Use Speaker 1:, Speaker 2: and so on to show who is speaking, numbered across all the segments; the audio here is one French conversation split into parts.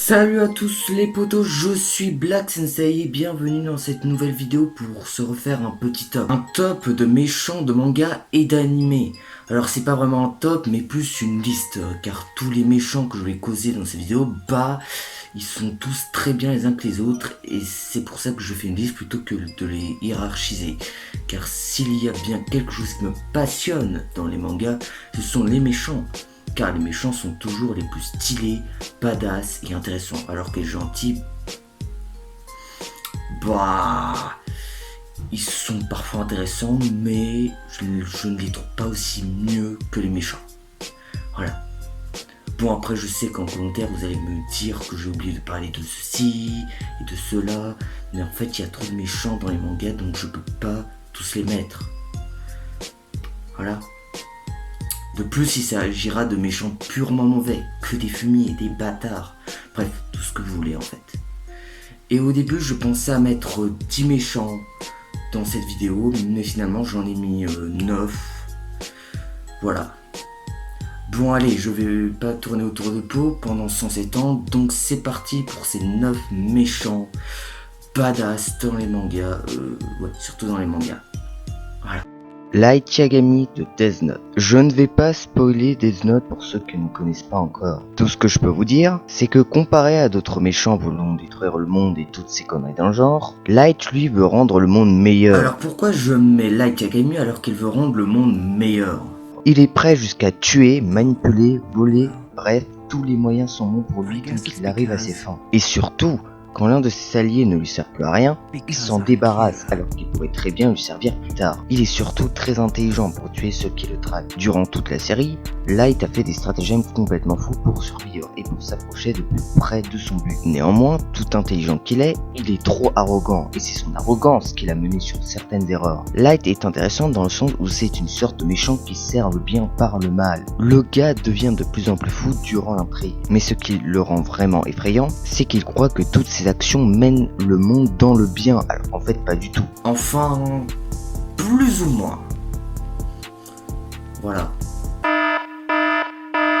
Speaker 1: Salut à tous les potos, je suis Black Sensei et bienvenue dans cette nouvelle vidéo pour se refaire un petit top. Un top de méchants de manga et d'anime. Alors c'est pas vraiment un top mais plus une liste car tous les méchants que je vais causer dans cette vidéo, ils sont tous très bien les uns que les autres et c'est pour ça que je fais une liste plutôt que de les hiérarchiser. Car s'il y a bien quelque chose qui me passionne dans les mangas, ce sont les méchants. Car les méchants sont toujours les plus stylés, badass et intéressants, alors que les gentils, ils sont parfois intéressants, mais je ne les trouve pas aussi mieux que les méchants. Voilà. Bon, après, je sais qu'en commentaire, vous allez me dire que j'ai oublié de parler de ceci et de cela, mais en fait, il y a trop de méchants dans les mangas, donc je peux pas tous les mettre. Voilà. De plus, il s'agira de méchants purement mauvais, que des fumiers, des bâtards, bref, tout ce que vous voulez en fait. Et au début, je pensais à mettre 10 méchants dans cette vidéo, mais finalement j'en ai mis 9. Voilà. Bon allez, je vais pas tourner autour de peau pendant 107 ans, donc c'est parti pour ces 9 méchants badass dans les mangas, surtout dans les mangas. Voilà.
Speaker 2: Light Yagami de Death Note. Je ne vais pas spoiler Death Note pour ceux qui ne connaissent pas encore. Tout ce que je peux vous dire, c'est que comparé à d'autres méchants voulant détruire le monde et toutes ces conneries dans le genre, Light lui veut rendre le monde meilleur.
Speaker 1: Alors pourquoi je mets Light Yagami alors qu'il veut rendre le monde meilleur?
Speaker 2: Il est prêt jusqu'à tuer, manipuler, voler, bref, tous les moyens sont bons pour lui tant qu'il arrive à ses fins. Et surtout, quand l'un de ses alliés ne lui sert plus à rien, il s'en débarrasse alors qu'il pourrait très bien lui servir plus tard. Il est surtout très intelligent pour tuer ceux qui le traquent. Durant toute la série, Light a fait des stratagèmes complètement fous pour survivre et pour s'approcher de plus près de son but. Néanmoins, tout intelligent qu'il est, il est trop arrogant et c'est son arrogance qui l'a mené sur certaines erreurs. Light est intéressant dans le sens où c'est une sorte de méchant qui sert le bien par le mal. Le gars devient de plus en plus fou durant l'intrigue, mais ce qui le rend vraiment effrayant, c'est qu'il croit que toutes ses actions mènent le monde dans le bien, alors en fait pas du tout.
Speaker 1: Enfin, plus ou moins. Voilà.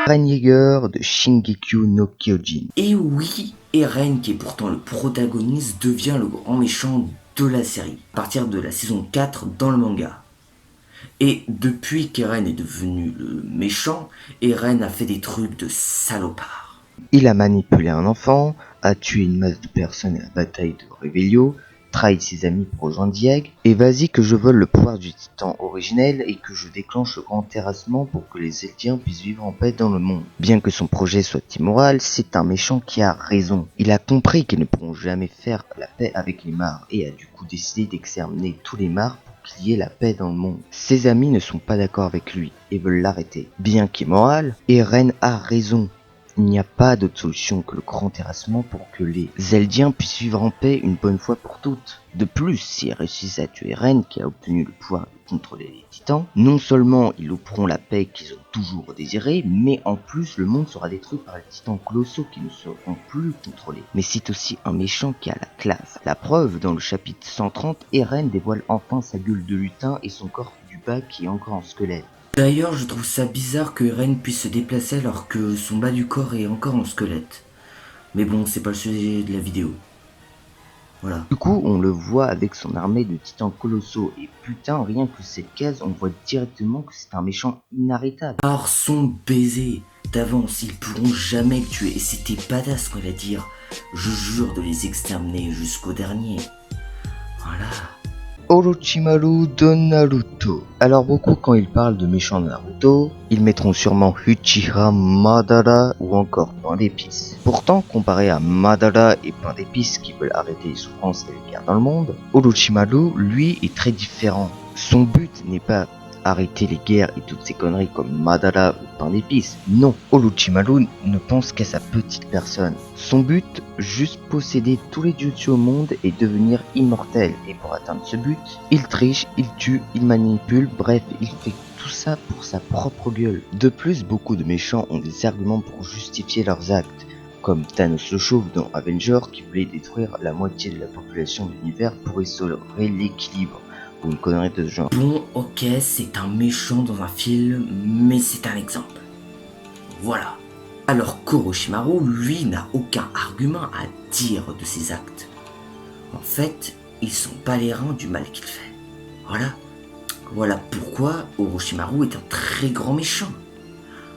Speaker 2: Eren Yeager de Shingeki no Kyojin.
Speaker 1: Et oui, Eren, qui est pourtant le protagoniste, devient le grand méchant de la série, à partir de la saison 4 dans le manga. Et depuis qu'Eren est devenu le méchant, Eren a fait des trucs de salopard.
Speaker 2: Il a manipulé un enfant, a tué une masse de personnes à la bataille de Revelio, trahi ses amis pour rejoindre Dieg, et vas-y que je vole le pouvoir du titan originel et que je déclenche le grand terrassement pour que les Eldiens puissent vivre en paix dans le monde. Bien que son projet soit immoral, c'est un méchant qui a raison. Il a compris qu'ils ne pourront jamais faire la paix avec les Mars et a du coup décidé d'exterminer tous les Mars pour qu'il y ait la paix dans le monde. Ses amis ne sont pas d'accord avec lui et veulent l'arrêter. Bien qu'immoral, Eren a raison. Il n'y a pas d'autre solution que le grand terrassement pour que les Eldiens puissent vivre en paix une bonne fois pour toutes. De plus, s'ils réussissent à tuer Eren, qui a obtenu le pouvoir de contrôler les titans, non seulement ils louperont la paix qu'ils ont toujours désirée, mais en plus le monde sera détruit par les titans colossaux qui ne seront plus contrôlés. Mais c'est aussi un méchant qui a la classe. La preuve, dans le chapitre 130, Eren dévoile enfin sa gueule de lutin et son corps du bas qui est encore en squelette.
Speaker 1: D'ailleurs, je trouve ça bizarre que Eren puisse se déplacer alors que son bas du corps est encore en squelette. Mais bon, c'est pas le sujet de la vidéo. Voilà.
Speaker 2: Du coup, on le voit avec son armée de titans colossaux, et putain, rien que cette case, on voit directement que c'est un méchant inarrêtable.
Speaker 1: Par son baiser d'avance, ils pourront jamais le tuer, et c'était badass quand il va dire « Je jure de les exterminer jusqu'au dernier ». Voilà.
Speaker 2: Orochimaru de Naruto. Alors beaucoup quand ils parlent de méchants de Naruto, ils mettront sûrement Uchiha, Madara ou encore Pain d'épices. Pourtant, comparé à Madara et Pain d'épices qui veulent arrêter les souffrances et les guerres dans le monde, Orochimaru, lui, est très différent. Son but n'est pas arrêter les guerres et toutes ces conneries comme Madara ou Pain d'épices. Non, Orochimaru ne pense qu'à sa petite personne. Son but, juste posséder tous les jutsu au monde et devenir immortel. Et pour atteindre ce but, il triche, il tue, il manipule, bref, il fait tout ça pour sa propre gueule. De plus, beaucoup de méchants ont des arguments pour justifier leurs actes, comme Thanos le Chauve dans Avengers qui voulait détruire la moitié de la population de l'univers pour restaurer l'équilibre. Une connerie de ce genre.
Speaker 1: Bon, ok, c'est un méchant dans un film, mais c'est un exemple. Voilà. Alors qu'Orochimaru, lui, n'a aucun argument à dire de ses actes. En fait, ils sont pas les reins du mal qu'il fait. Voilà pourquoi Orochimaru est un très grand méchant.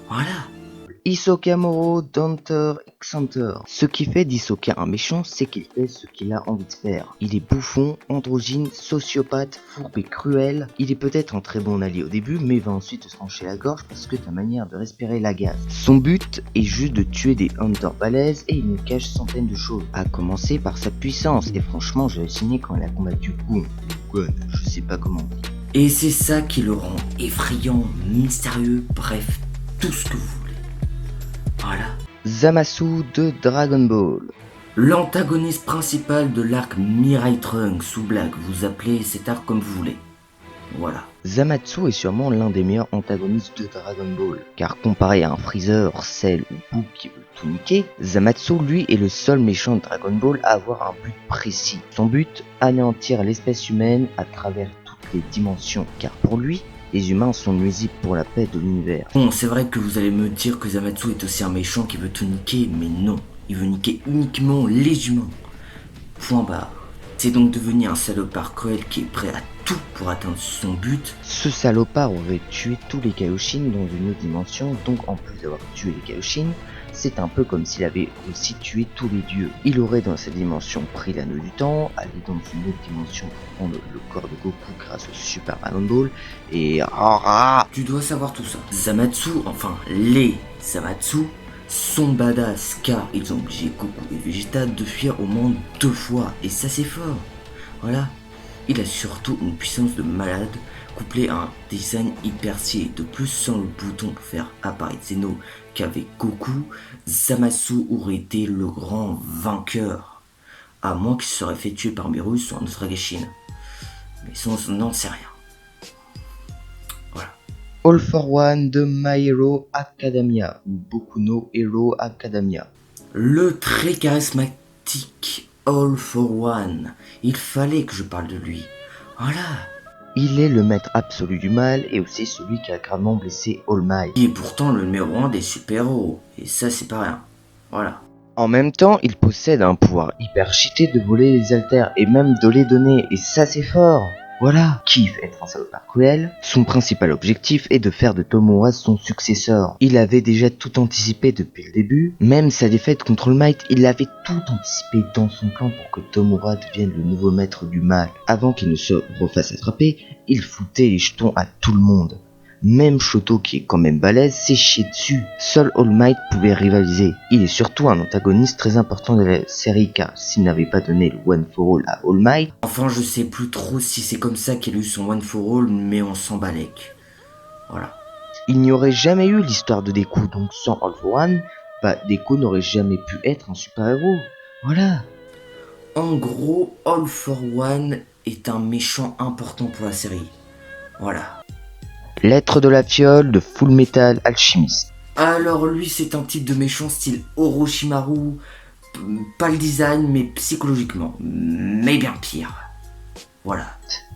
Speaker 1: Voilà.
Speaker 2: Hisoka Moro d'Hunter x Hunter. Ce qui fait d'Hisoka un méchant, c'est qu'il fait ce qu'il a envie de faire. Il est bouffon, androgyne, sociopathe, fourbe et cruel. Il est peut-être un très bon allié au début, mais va ensuite se trancher la gorge parce que ta manière de respirer l'agace. Son but est juste de tuer des hunters balèzes et il nous cache centaines de choses. À commencer par sa puissance, et franchement j'ai halluciné quand elle a combattu Gon, je sais pas comment on dit.
Speaker 1: Et c'est ça qui le rend effrayant, mystérieux, bref, tout ce que vous voulez. Voilà.
Speaker 2: Zamasu de Dragon Ball.
Speaker 1: L'antagoniste principal de l'arc Mirai Trunks ou Black, vous appelez cet arc comme vous voulez. Voilà.
Speaker 2: Zamasu est sûrement l'un des meilleurs antagonistes de Dragon Ball, car comparé à un Freezer, Cell ou Boo qui veut tout niquer, Zamasu lui est le seul méchant de Dragon Ball à avoir un but précis. Son but, anéantir l'espèce humaine à travers toutes les dimensions, car pour lui, les humains sont nuisibles pour la paix de l'univers.
Speaker 1: Bon, c'est vrai que vous allez me dire que Zamasu est aussi un méchant qui veut tout niquer, mais non, il veut niquer uniquement les humains. Point barre. C'est donc devenu un salopard cruel qui est prêt à tout pour atteindre son but.
Speaker 2: Ce salopard aurait tué tous les Kaioshin dans une autre dimension, donc en plus d'avoir tué les Kaioshin, c'est un peu comme s'il avait aussi tué tous les dieux. Il aurait dans cette dimension pris l'anneau du temps, allé dans une autre dimension pour prendre le corps de Goku grâce au Super Dragon Ball, et
Speaker 1: Tu dois savoir tout ça. Zamasu, enfin les Zamasu, sont badass car ils ont obligé Goku et Vegeta de fuir au monde 2 fois, et ça c'est fort. Voilà. Il a surtout une puissance de malade, couplée à un design hyper stylé. De plus, sans le bouton pour faire apparaître Zeno qu'avec Goku, Zamasu aurait été le grand vainqueur. À moins qu'il se serait fait tuer par Beerus ou un autre Agashin. Mais ça, on n'en sait rien. Voilà.
Speaker 2: All for One de My Hero Academia, ou Boku no Hero Academia.
Speaker 1: Le très charismatique All for One. Il fallait que je parle de lui. Voilà.
Speaker 2: Il est le maître absolu du mal et aussi celui qui a gravement blessé All Might.
Speaker 1: Il est pourtant le numéro 1 des super-héros. Et ça, c'est pas rien. Voilà.
Speaker 2: En même temps, il possède un pouvoir hyper cheaté de voler les altères et même de les donner, et ça c'est fort. Voilà, kiffe être un salopard cruel. Son principal objectif est de faire de Tomura son successeur. Il avait déjà tout anticipé depuis le début, même sa défaite contre All Might, il avait tout anticipé dans son plan pour que Tomura devienne le nouveau maître du mal. Avant qu'il ne se refasse attraper, il foutait les jetons à tout le monde. Même Shoto, qui est quand même balèze, s'est chié dessus. Seul All Might pouvait rivaliser. Il est surtout un antagoniste très important de la série, car s'il n'avait pas donné le One for All à All Might...
Speaker 1: Enfin, je sais plus trop si c'est comme ça qu'il a eu son One for All, mais on s'en balèque. Voilà.
Speaker 2: Il n'y aurait jamais eu l'histoire de Deku, donc sans All for One, Deku n'aurait jamais pu être un super-héros. Voilà.
Speaker 1: En gros, All for One est un méchant important pour la série. Voilà.
Speaker 2: L'être de la fiole de Full Metal Alchemist.
Speaker 1: Alors lui, c'est un type de méchant style Orochimaru, pas le design, mais psychologiquement, mais bien pire. Voilà.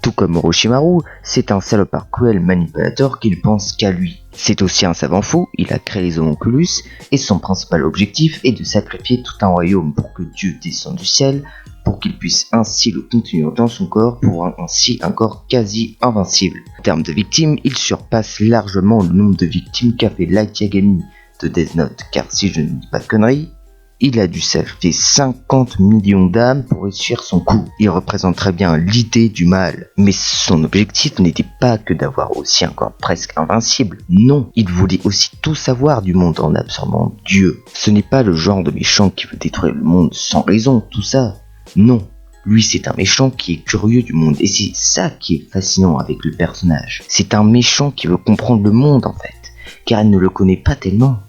Speaker 2: Tout comme Orochimaru, c'est un salopard cruel manipulateur qui ne pense qu'à lui. C'est aussi un savant fou, il a créé les homonculus, et son principal objectif est de sacrifier tout un royaume pour que Dieu descende du ciel, pour qu'il puisse ainsi le contenir dans son corps pour ainsi un corps quasi invincible. En termes de victimes, il surpasse largement le nombre de victimes qu'a fait Light Yagami de Death Note, car si je ne dis pas de conneries, il a dû sacrifier 50 millions d'âmes pour réussir son coup. Il représente très bien l'idée du mal. Mais son objectif n'était pas que d'avoir aussi un corps presque invincible. Non, il voulait aussi tout savoir du monde en absorbant Dieu. Ce n'est pas le genre de méchant qui veut détruire le monde sans raison, tout ça. Non, lui c'est un méchant qui est curieux du monde. Et c'est ça qui est fascinant avec le personnage. C'est un méchant qui veut comprendre le monde en fait, car il ne le connaît pas tellement.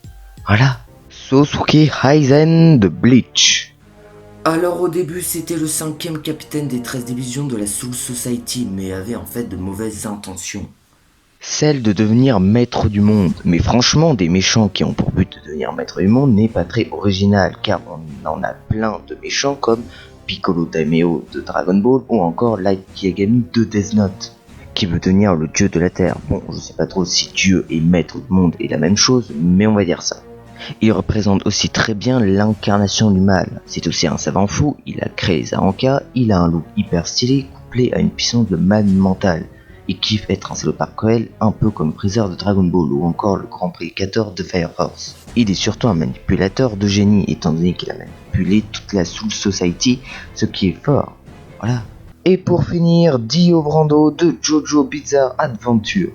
Speaker 2: Voilà. Sosuke Aizen de Bleach.
Speaker 1: Alors au début c'était le 5e capitaine des 13 divisions de la Soul Society, mais avait en fait de mauvaises intentions.
Speaker 2: Celle de devenir maître du monde. Mais franchement, des méchants qui ont pour but de devenir maître du monde n'est pas très original, car on en a plein de méchants comme Piccolo Daimyo de Dragon Ball ou encore Light Yagami de Death Note, qui veut devenir le dieu de la terre. Bon, je sais pas trop si dieu et maître du monde est la même chose, mais on va dire ça. Il représente aussi très bien l'incarnation du mal. C'est aussi un savant fou, il a créé Zaranka, il a un look hyper stylé couplé à une puissance de man mentale. Il kiffe être un salopard cruel, un peu comme Freezer de Dragon Ball ou encore le grand prédicateur de Fire Force. Il est surtout un manipulateur de génie étant donné qu'il a manipulé toute la Soul Society, ce qui est fort. Voilà. Et pour finir, Dio Brando de Jojo Bizarre Adventure.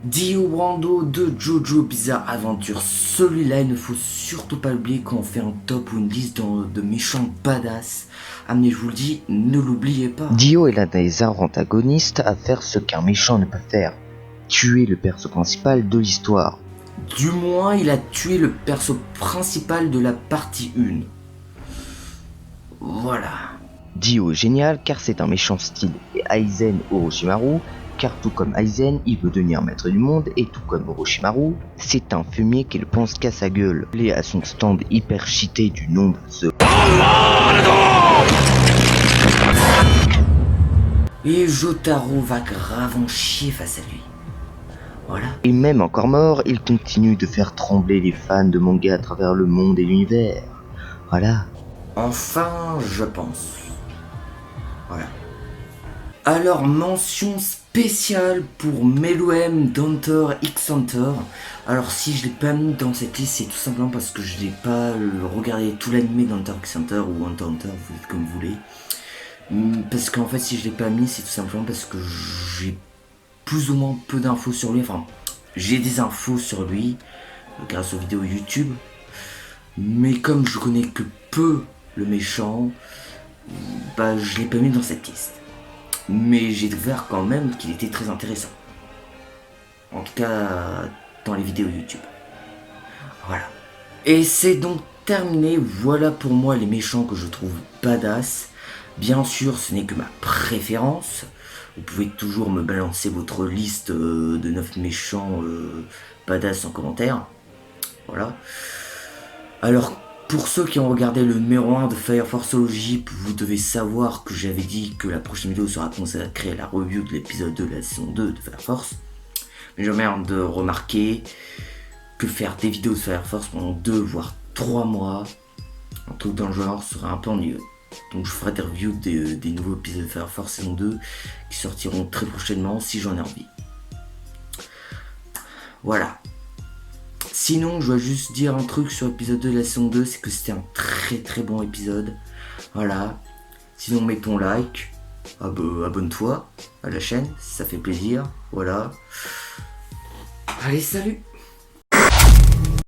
Speaker 1: Dio Brando de Jojo Bizarre Adventure. Celui-là, il ne faut surtout pas l'oublier quand on fait un top ou une liste de méchants badass. Ah mais je vous le dis, ne l'oubliez pas.
Speaker 2: Dio est l'un des rares antagonistes à faire ce qu'un méchant ne peut faire. Tuer le perso principal de l'histoire.
Speaker 1: Du moins, il a tué le perso principal de la partie 1. Voilà.
Speaker 2: Dio est génial car c'est un méchant style Aizen Orochimaru, car tout comme Aizen, il veut devenir maître du monde et tout comme Orochimaru, c'est un fumier qui ne pense qu'à sa gueule. Il est à son stand hyper cheaté du nom de ce...
Speaker 1: Et Jotaro va grave en chier face à lui. Voilà.
Speaker 2: Et même encore mort, il continue de faire trembler les fans de manga à travers le monde et l'univers. Voilà.
Speaker 1: Enfin, je pense. Voilà. Alors, mention spéciale pour Meloem d'Hunter x Hunter. Alors, si je l'ai pas mis dans cette liste, c'est tout simplement parce que je n'ai pas regardé tout l'animé d'Hunter x Hunter ou Hunter x Hunter, vous faites comme vous voulez. Parce qu'en fait, si je l'ai pas mis, c'est tout simplement parce que j'ai plus ou moins peu d'infos sur lui. Enfin, j'ai des infos sur lui grâce aux vidéos YouTube. Mais comme je connais que peu le méchant, bah je l'ai pas mis dans cette liste. Mais j'ai découvert quand même qu'il était très intéressant. En tout cas, dans les vidéos YouTube. Voilà. Et c'est donc terminé. Voilà pour moi les méchants que je trouve badass. Bien sûr, ce n'est que ma préférence. Vous pouvez toujours me balancer votre liste de 9 méchants badass en commentaire. Voilà. Alors, pour ceux qui ont regardé le numéro 1 de Fire Forceology, vous devez savoir que j'avais dit que la prochaine vidéo sera consacrée à la review de l'épisode 2 de la saison 2 de Fire Force. Mais je merde de remarquer que faire des vidéos de Fire Force pendant 2 voire 3 mois, un truc dans le genre, serait un peu ennuyeux. Donc je ferai des reviews des nouveaux épisodes de Fire Force saison 2 qui sortiront très prochainement si j'en ai envie. Voilà. Sinon, je dois juste dire un truc sur l'épisode 2 de la saison 2, c'est que c'était un très très bon épisode. Voilà. Sinon, mets ton like, abonne-toi à la chaîne, ça fait plaisir. Voilà. Allez, salut!